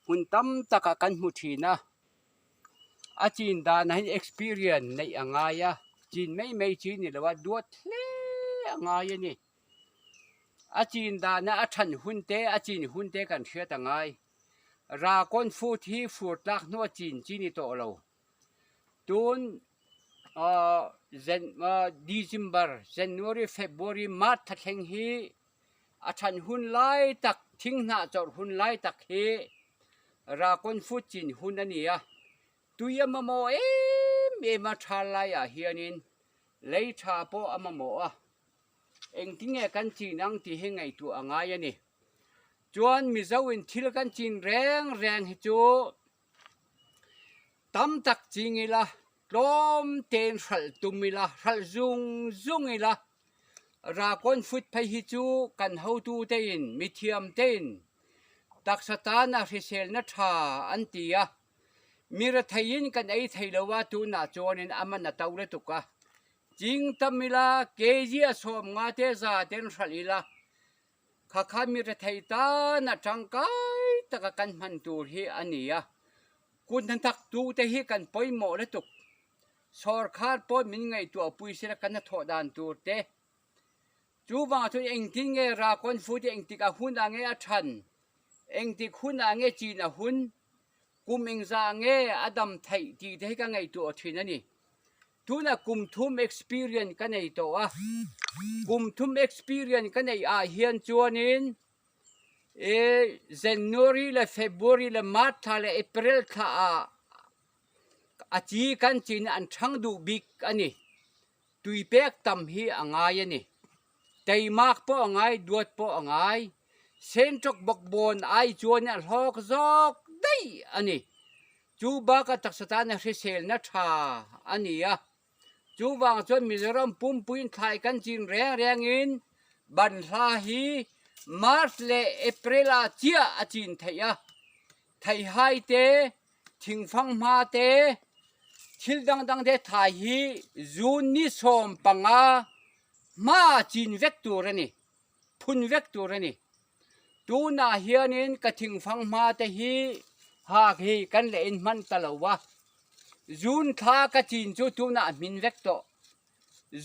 หุ่นตั้มตะกะกันมุทีนะอาจีนดานะให้ experience ในอ่างไงอะจีนไม่จีนนี่เลยว่าดวดเล่อ่างไงนี่อาจีนดานะอาชันหุ่นเตอาจีนหุ่นเตกันเชื่อต่างไงราก้นฟูที่ฟูดลักนัวจีนนี่โตเราตุนDecember January February March ทัดแห่งฮีอาชันหุ่นไล่ตักทิ้งหน้าจอดหุ่นไล่ตักเฮราก้นฟูจีนหุ่นนั่นนี่อะตุยมาโมมาชาลายเฮียนินเลยชาโปอามาโมเองที่เงกันจีนังที่เฮงไงตัวอ่างไงนี่จวนมิจาวินทิลกันจีนแรงให้จูตั้มตักจีงิละล้มเต็นสัลตุมิละสัลซุงอิละรากอนฟุตไปฮิจูกันเฮาตูเต็นมิเทียมเต็นตักสตานาริเซลนัทาอันตียมีรถไทยินกันไอไทยละว่าตูน่าจวนินอามันนาตาวเลตุกะจิงตัมิลาเกจิอาสอมงาเตซาเต็นสัลิละข้ามีรถไทยตานาจังไกตะกันมันตูฮีอันนี้คุณทันทักตูเตฮีกันปอยโมเลตุกสอร์คาร์ปอยมินไงตัวปุยเสละกันนัทอดานตูเตจูบางทุเองทิ้งเงราคนฟูที่เองติกาหุ่นอ่างเงอชันเองติกหุ่นอ่างเงจีนหุ่นกุมเองจางเงอดัมไทยที่เทกันไงตัวทีนั่นนี่ทุนกุมทุ่ม experience กันไงตัวกุมทุ่ม experience กันไงเฮียนจวนินJanuary และ February และ March และ April ค่ะอาจีกันจีนอันช่างดูบิ๊กอันนี้ตุยเป็กตำฮีอ่างไงนี่แต่มากปออ่างไงดวดปออ่างไงเส้นจกบกบนไอจวนเนี่ยหอกจอกได้อันนี้จูบากับตักสถานเซลนัทาอันนี้จูบางจนมิจรมปุ่มปุ่นไทยกันจีนแรงอินบันทาฮีมาร์ชและเอพริลเจียอาจีนไทยไทยไฮเตทิงฟังมาเตทิลดังเดไทยฮีจูนนิสอมปังมาจีนเวกตัวนี่พุนเวกตัวนี่ตูน่าเฮียนินกะทิงฟังมาเตฮีหากฮีกันเลนมันตลอวะจูนทากะจีนจูตูน่ามินเวกโต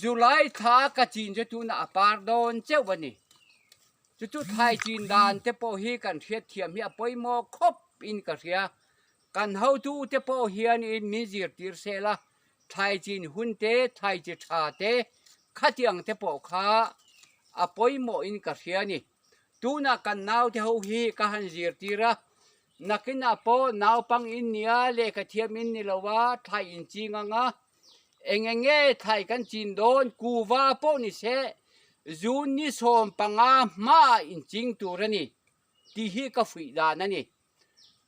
จูไลทากะจีนจูตูน่าปาร์ดอนเจ้าวันนี้จุดไทยจีนดานเตปโอฮีกันเทียเทียมเฮียปอยโมคบอินกะเฮียกันเฮาตูเตปโอเฮียนอินมิจิรติรเซละไทยจีนหุ่นเตไทยจีชาเตขัดยังเตปโอขาปอยโมอินกะเฮียนี่ตูน่ากันนาวเตเฮาฮีกันฮันจิรติระนักกินปอนาวปังอินเนียเลกะเทียมอินนี่ละวะไทยอินจีงงะเองไงไทยกันจีนโดนกูว่าปอนี่เซจูนนิสอมปังมาอินจิงตัวนี่ที่ฮีก็ฟิดานั่นนี่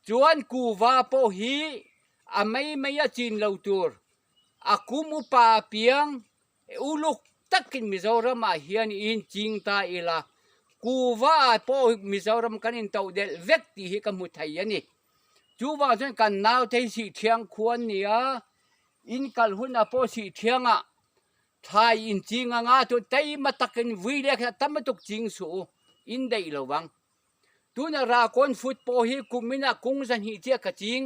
จวนกูว่าพอฮีไม่จีนเหล่าตัวกุมุปาเปียงอุลุกตักกินมิจารมาเฮียนอินจิงตาอิละกูว่าพอมิจารมกันอินตัวเดลเวกที่ฮีก็มุทัยนี่จูว่าจนกันนาวเทสิเทียงควรเนี่ยอินกัลหุนพอสิเทียงไทยอินจิงตัวไทยมาตักกันวิเลกตั้มตุกจิงสูอินได้ระวังตัวน่ารักคนฟุตบอลฮีกุมินากุงจันฮีเจียกจิง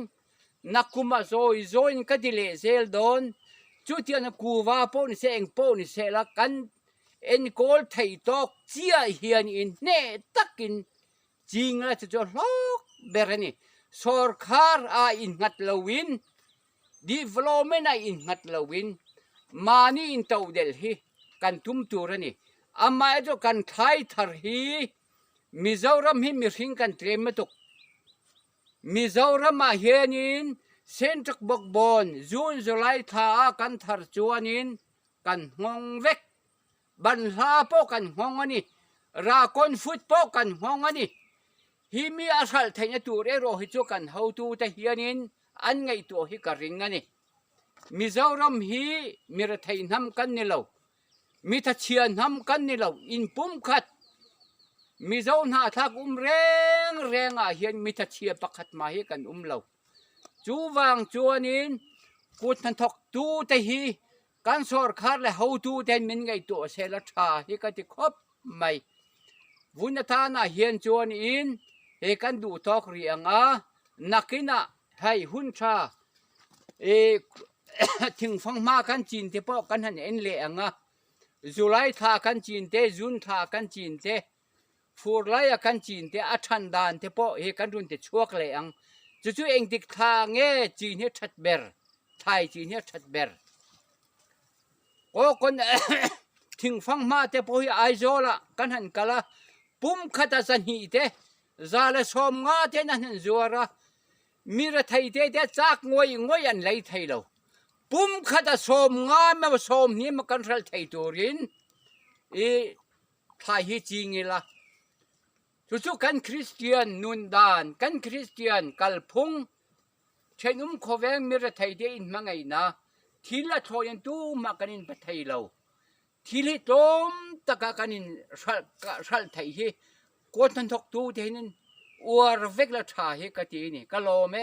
นักกุมาโซอินกัดิเลเซลดอนจุดที่นักกูว่าปนิเซงปนิเซลักกันเอ็นโกลไทยตอกเจียเฮียนอินเนตักกินจิงละจะจอลอกเบรนี่สอร์คาร์อินงัดลวินดีฟลอเมนอินงัดลวินมานี่อินตัวเดลฮีกันทุ่มตัวนี่อามาเอโดกันไทยทาร์ฮีมิจารมฮีมิริงกันเตรียมตุกมิจารมมาเฮียนินเซนตกบกบอนจูนจุไลทากันทาร์จวนินกันงงเวกบันลาโปกันงงอันนี้ราคนฟุตโปกันงงอันนี้ฮิมีอาศัยเทนตัวเรโรฮิจูกันเฮาตูเตเฮียนินอันไงตัวฮิการิงอันนี้มิจารมฮีมิรทัยนำกันนี่เรามิทัชเชียนนำกันนี่เราอินปุ่มขัดมิจารณาทักแรงเฮียนมิทัชเชียปักขัดมาให้กันเราจูวางจวนินกุดนันทกตูเตฮีกันสอร์คาร์และเฮาตูเตนมินไงตัวเซลชาฮิกันที่ครบไม่วุนทานาเฮียนจวนินเฮกันดูทอกเรียง นักนะให้หุ่นชาถึงฟังมากันจีนเทปกันหันเอ็นเลงอ่ะจุไลทากันจีนเตจุนทากันจีนเตฟูร์ไลกันจีนเตอัชันดานเทปเฮกันรุนเตชวกเลงจู่ๆเองติดทางเงจีนเฮชัดเบอร์ไทยจีนเฮชัดเบอร์โอ้คนถึงฟังมาเทปเฮไอโซละกันหันกะละปุ่มขัดสันหีเตซาเลสอมงาเตนั่นจัวระมีระไทยเตเตจากงวยอันไหลไทยเราปุ่มขัดสมงาไม่ว่าสมนี้มันกันรัลไทยตัวรินไทยฮิจิงิละจู่ๆกันคริสเตียนนุนดานกันคริสเตียนกัลพงเช่นขวงมีระไทยเตอินมังไงนะทีละทอยันตู้มากันอินปะไทยเราทีละตอมตะกะกันอินรัลไทยเฮกวนทันทกตู้เทนินอวรเวกละชาเฮกะตีนี่กะโลเม